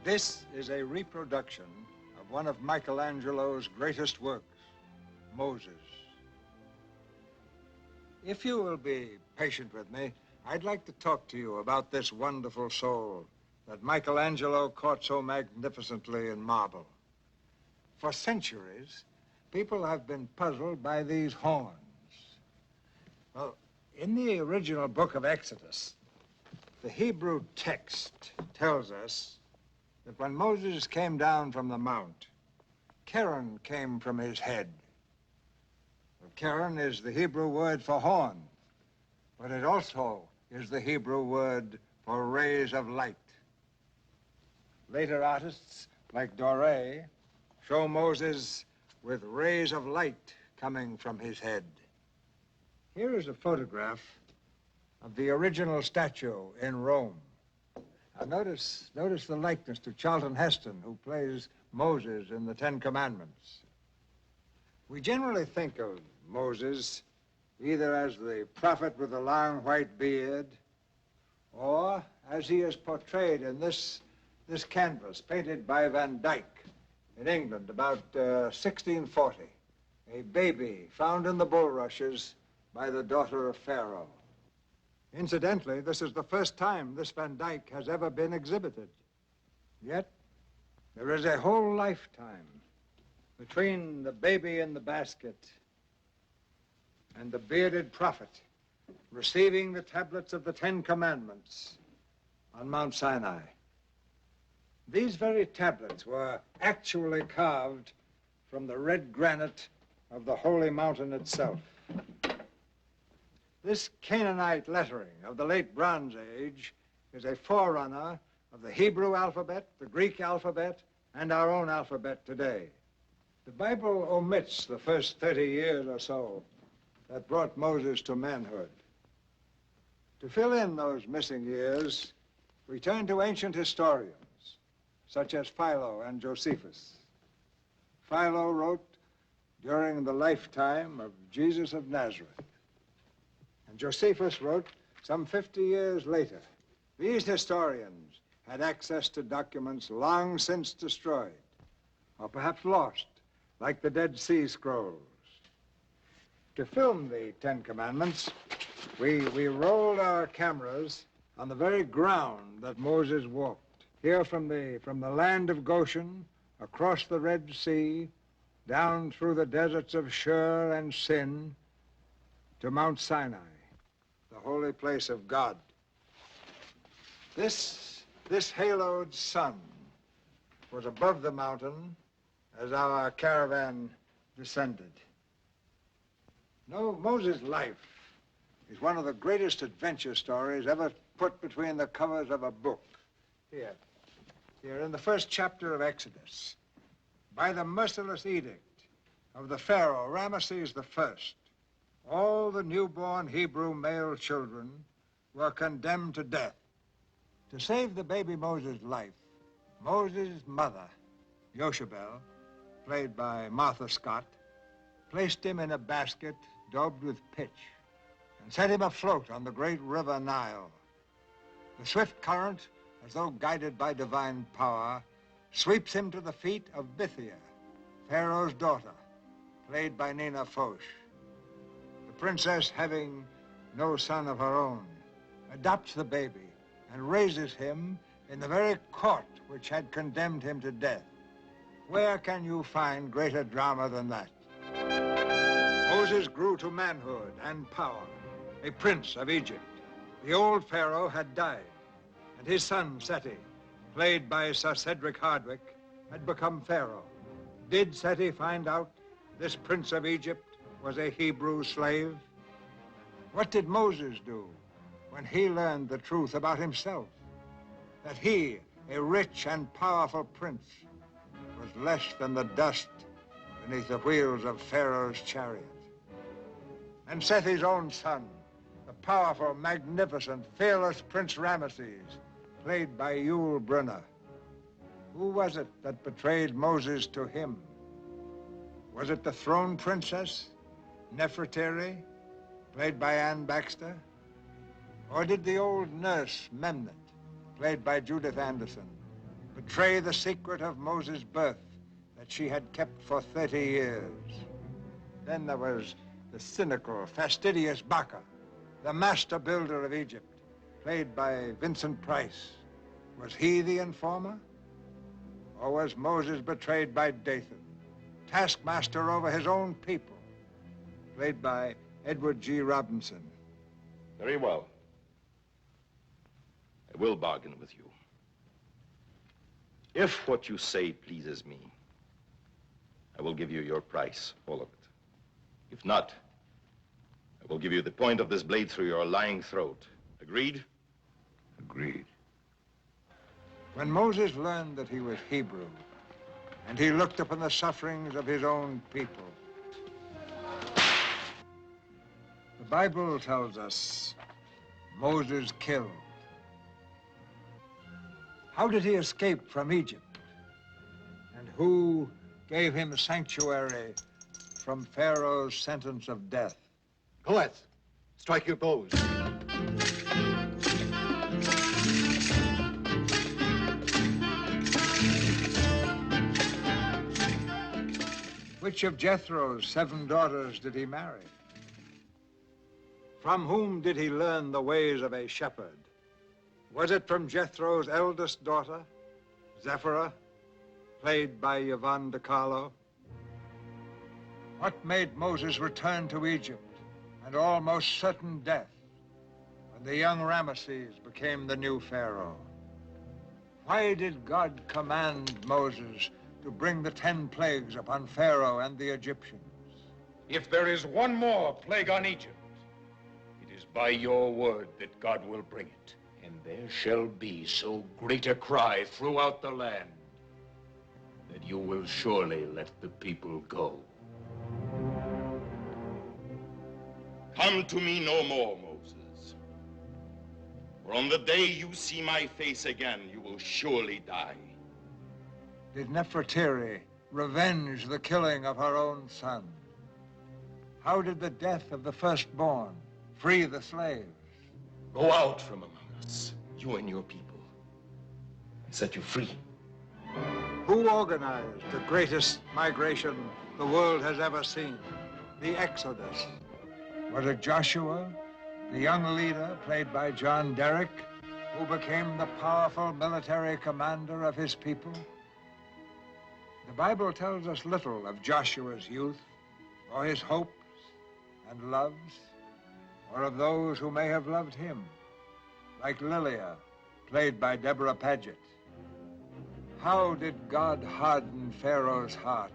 This is a reproduction of one of Michelangelo's greatest works, Moses. If you will be patient with me, I'd like to talk to you about this wonderful soul that Michelangelo caught so magnificently in marble. For centuries, people have been puzzled by these horns. Well, in the original book of Exodus, the Hebrew text tells us that when Moses came down from the mount, Keren came from his head. Well, Keren is the Hebrew word for horn, but it also is the Hebrew word for rays of light. Later artists, like Doré, show Moses with rays of light coming from his head. Here is a photograph of the original statue in Rome. Now notice the likeness to Charlton Heston, who plays Moses in the Ten Commandments. We generally think of Moses either as the prophet with the long white beard, or as he is portrayed in this canvas painted by Van Dyck in England about 1640, a baby found in the bulrushes by the daughter of Pharaoh. Incidentally, this is the first time this Van Dyck has ever been exhibited. Yet, there is a whole lifetime between the baby in the basket and the bearded prophet receiving the tablets of the Ten Commandments on Mount Sinai. These very tablets were actually carved from the red granite of the holy mountain itself. This Canaanite lettering of the late Bronze Age is a forerunner of the Hebrew alphabet, the Greek alphabet, and our own alphabet today. The Bible omits the first 30 years or so that brought Moses to manhood. To fill in those missing years, we turn to ancient historians, such as Philo and Josephus. Philo wrote during the lifetime of Jesus of Nazareth. And Josephus wrote some 50 years later. These historians had access to documents long since destroyed, or perhaps lost, like the Dead Sea Scrolls. To film the Ten Commandments, we rolled our cameras on the very ground that Moses walked. Here from the land of Goshen, across the Red Sea, down through the deserts of Shur and Sin, to Mount Sinai, the holy place of God. This haloed sun was above the mountain as our caravan descended. No, Moses' life is one of the greatest adventure stories ever put between the covers of a book. Here in the first chapter of Exodus, by the merciless edict of the Pharaoh, Ramesses I, all the newborn Hebrew male children were condemned to death. To save the baby Moses' life, Moses' mother, Jochebed, played by Martha Scott, placed him in a basket daubed with pitch and set him afloat on the great river Nile. The swift current, as though guided by divine power, sweeps him to the feet of Bithiah, Pharaoh's daughter, played by Nina Foch. The princess, having no son of her own, adopts the baby and raises him in the very court which had condemned him to death. Where can you find greater drama than that? Moses grew to manhood and power, a prince of Egypt. The old Pharaoh had died, and his son, Seti, played by Sir Cedric Hardwicke, had become Pharaoh. Did Seti find out this prince of Egypt was a Hebrew slave? What did Moses do when he learned the truth about himself? That he, a rich and powerful prince, was less than the dust beneath the wheels of Pharaoh's chariot. And Seti's own son, the powerful, magnificent, fearless Prince Ramesses, played by Yul Brynner. Who was it that betrayed Moses to him? Was it the throne princess, Nefertari, played by Anne Baxter? Or did the old nurse, Memnet, played by Judith Anderson, betray the secret of Moses' birth that she had kept for 30 years. Then there was the cynical, fastidious Baca, the master builder of Egypt, played by Vincent Price. Was he the informer? Or was Moses betrayed by Dathan, taskmaster over his own people, played by Edward G. Robinson? Very well. I will bargain with you. If what you say pleases me, I will give you your price, all of it. If not, I will give you the point of this blade through your lying throat. Agreed? Agreed. When Moses learned that he was Hebrew, and he looked upon the sufferings of his own people, the Bible tells us Moses killed. How did he escape from Egypt? And who gave him sanctuary from Pharaoh's sentence of death? Poets, strike your bows. Which of Jethro's 7 daughters did he marry? From whom did he learn the ways of a shepherd? Was it from Jethro's eldest daughter, Zephyrah, played by Yvonne De Carlo? What made Moses return to Egypt and almost certain death when the young Ramesses became the new Pharaoh? Why did God command Moses to bring the 10 plagues upon Pharaoh and the Egyptians? If there is one more plague on Egypt, it is by your word that God will bring it. And there shall be so great a cry throughout the land that you will surely let the people go. Come to me no more, Moses. For on the day you see my face again, you will surely die. Did Nefertiti revenge the killing of her own son? How did the death of the firstborn free the slaves? Go out from among us, you and your people. I set you free. Who organized the greatest migration the world has ever seen, the Exodus? Was it Joshua, the young leader played by John Derrick, who became the powerful military commander of his people? The Bible tells us little of Joshua's youth, or his hopes and loves, or of those who may have loved him, like Lilia, played by Deborah Paget. How did God harden Pharaoh's heart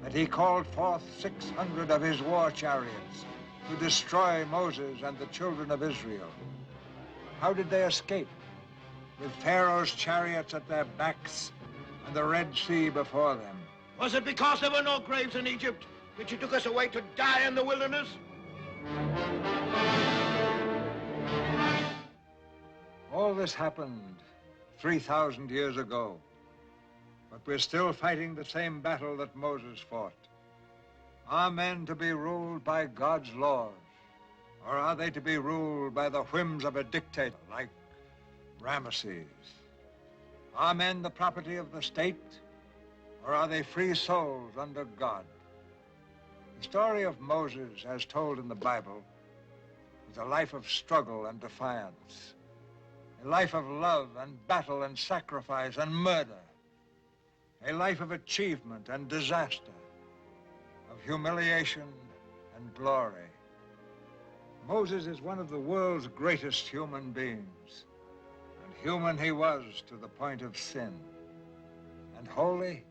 that he called forth 600 of his war chariots to destroy Moses and the children of Israel? How did they escape with Pharaoh's chariots at their backs and the Red Sea before them? Was it because there were no graves in Egypt that you took us away to die in the wilderness? All this happened 3,000 years ago, but we're still fighting the same battle that Moses fought. Are men to be ruled by God's laws, or are they to be ruled by the whims of a dictator like Ramesses? Are men the property of the state, or are they free souls under God? The story of Moses, as told in the Bible, is a life of struggle and defiance, a life of love and battle and sacrifice and murder, a life of achievement and disaster, of humiliation and glory. Moses is one of the world's greatest human beings, and human he was to the point of sin, and holy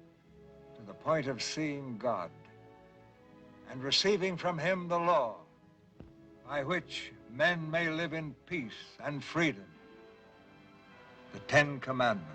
to the point of seeing God, and receiving from him the law by which men may live in peace and freedom, the 10 Commandments.